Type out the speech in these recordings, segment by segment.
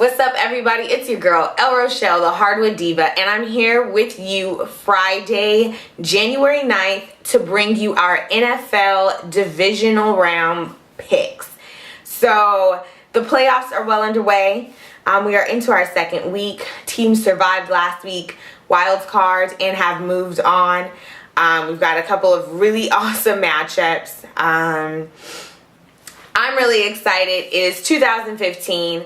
What's up, everybody? It's your girl, El Rochelle, the Hardwood Diva, and I'm here with you Friday, January 9th to bring you our NFL Divisional Round picks. So the playoffs are well underway. We are into our second week. Teams survived last week, wild cards, and have moved on. We've got a couple of really awesome matchups. I'm really excited. It is 2015.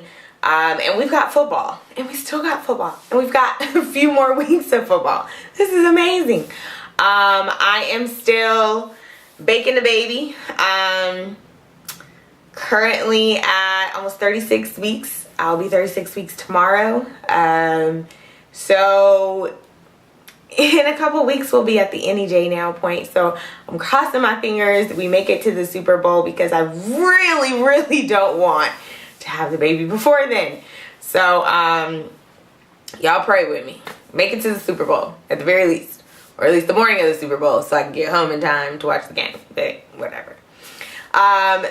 And we've got football, and we still got football, and we've got a few more weeks of football. This is amazing. I am still baking the baby. Currently at almost 36 weeks. I'll be 36 weeks tomorrow. So in a couple weeks, we'll be at the NEJ now point. So I'm crossing my fingers we make it to the Super Bowl, because I really, really don't want to have the baby before then. So y'all pray with me. Make it to the Super Bowl at the very least, or at least the morning of the Super Bowl, so I can get home in time to watch the game. But whatever.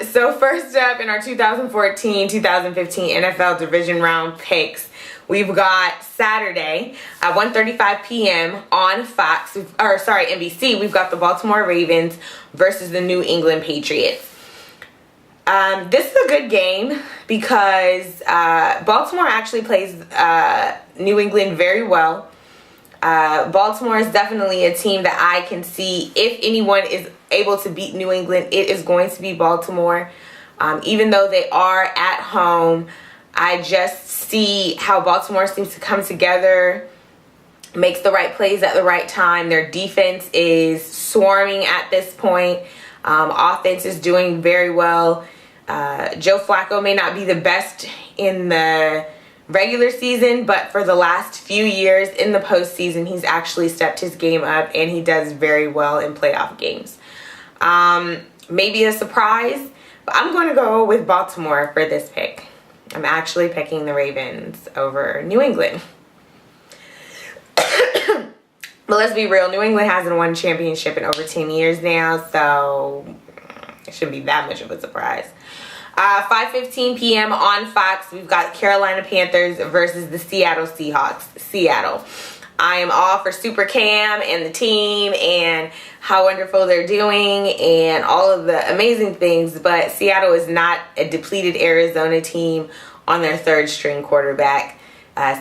So first up in our 2014-2015 NFL Division Round picks, we've got Saturday at 1:35 p.m. on NBC. We've got the Baltimore Ravens versus the New England Patriots. This is a good game because Baltimore actually plays New England very well. Baltimore is definitely a team that I can see, if anyone is able to beat New England, it is going to be Baltimore. Even though they are at home, I just see how Baltimore seems to come together, makes the right plays at the right time. Their defense is swarming at this point. Offense is doing very well. Joe Flacco may not be the best in the regular season, but for the last few years in the postseason, he's actually stepped his game up, and he does very well in playoff games. Maybe a surprise, but I'm going to go with Baltimore for this pick. I'm actually picking the Ravens over New England. But let's be real, New England hasn't won a championship in over 10 years now, so it shouldn't be that much of a surprise. 5:15 p.m. on Fox, we've got Carolina Panthers versus the Seattle Seahawks. Seattle. I am all for Super Cam and the team and how wonderful they're doing and all of the amazing things, but Seattle is not a depleted Arizona team on their third string quarterback.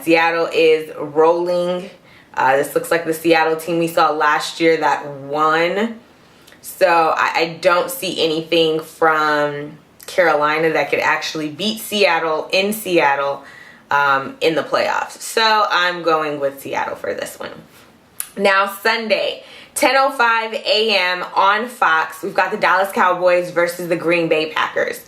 Seattle is rolling. This looks like the Seattle team we saw last year that won. So I don't see anything from Carolina that could actually beat Seattle in Seattle in the playoffs. So I'm going with Seattle for this one. Now Sunday, 10:05 a.m. on Fox, we've got the Dallas Cowboys versus the Green Bay Packers.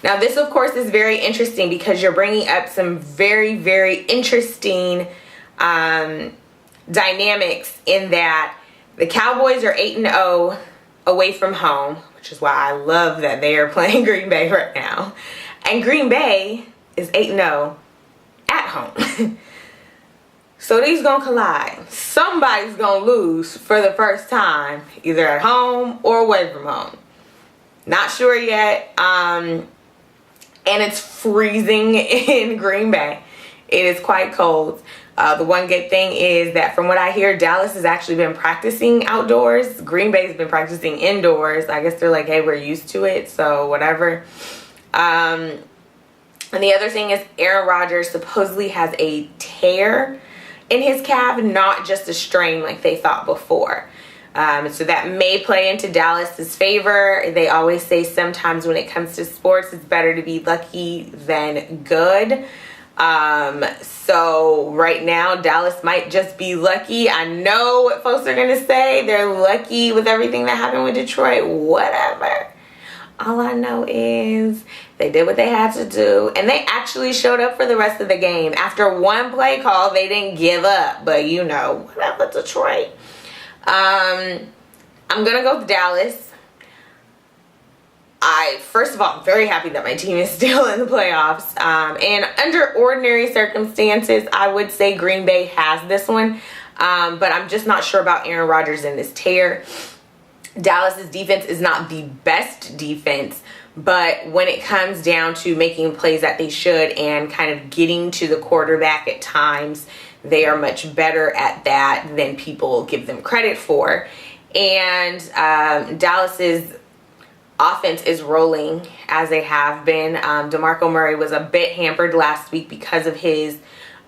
Now this, of course, is very interesting because you're bringing up some very, very interesting dynamics in that the Cowboys are 8-0 away from home, which is why I love that they are playing Green Bay right now. And Green Bay is 8-0 at home. So these gonna collide. Somebody's gonna lose for the first time, either at home or away from home. Not sure yet. And it's freezing in Green Bay. It is quite cold. The one good thing is that from what I hear, Dallas has actually been practicing outdoors. Green Bay's been practicing indoors. I guess they're like, hey, we're used to it, so whatever. And the other thing is Aaron Rodgers supposedly has a tear in his calf, not just a strain like they thought before. So that may play into Dallas's favor. They always say sometimes when it comes to sports, it's better to be lucky than good. So right now Dallas might just be lucky. I know what folks are gonna say, they're lucky with everything that happened with Detroit. Whatever. All I know is they did what they had to do, and they actually showed up for the rest of the game. After one play call, they didn't give up, but you know, whatever, Detroit. I'm gonna go with Dallas. First of all, I'm very happy that my team is still in the playoffs. And under ordinary circumstances, I would say Green Bay has this one. But I'm just not sure about Aaron Rodgers and this tear. Dallas's defense is not the best defense, But when it comes down to making plays that they should and kind of getting to the quarterback at times, they are much better at that than people give them credit for. And Dallas's offense is rolling as they have been. DeMarco Murray was a bit hampered last week because of his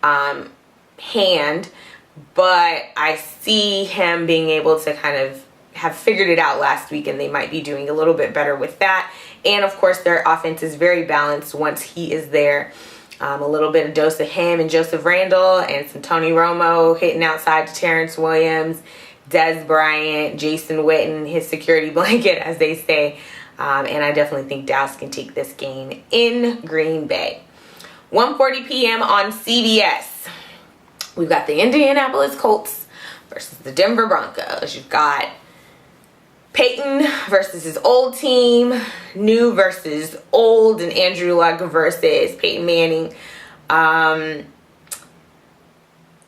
hand, but I see him being able to kind of have figured it out last week, and they might be doing a little bit better with that. And of course, their offense is very balanced once he is there. A little bit of dose of him and Joseph Randle and some Tony Romo hitting outside to Terrence Williams, Des Bryant, Jason Witten, his security blanket, as they say. And I definitely think Dallas can take this game in Green Bay. 1:40 p.m. on CBS. We've got the Indianapolis Colts versus the Denver Broncos. You've got Peyton versus his old team, new versus old, and Andrew Luck versus Peyton Manning.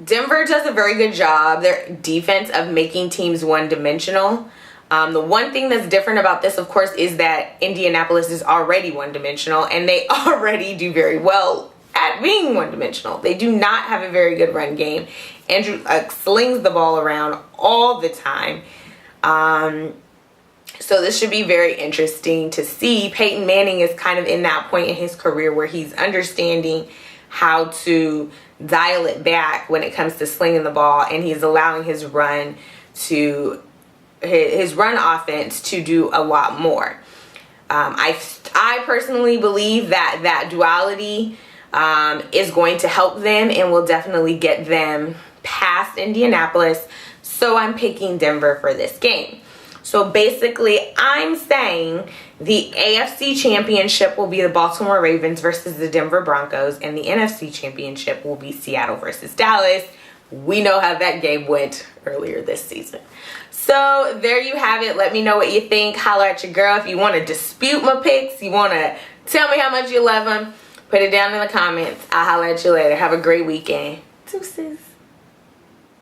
Denver does a very good job, their defense, of making teams one-dimensional. The one thing that's different about this, of course, is that Indianapolis is already one-dimensional, and they already do very well at being one-dimensional. They do not have a very good run game. Andrew Luck slings the ball around all the time. So this should be very interesting to see. Peyton Manning is kind of in that point in his career where he's understanding how to dial it back when it comes to slinging the ball, and he's allowing his run offense to do a lot more. I personally believe that duality is going to help them and will definitely get them past Indianapolis. So I'm picking Denver for this game. So basically, I'm saying the AFC Championship will be the Baltimore Ravens versus the Denver Broncos, and the NFC Championship will be Seattle versus Dallas. We know how that game went earlier this season. So there you have it. Let me know what you think. Holler at your girl. If you want to dispute my picks, you want to tell me how much you love them, put it down in the comments. I'll holler at you later. Have a great weekend. Deuces.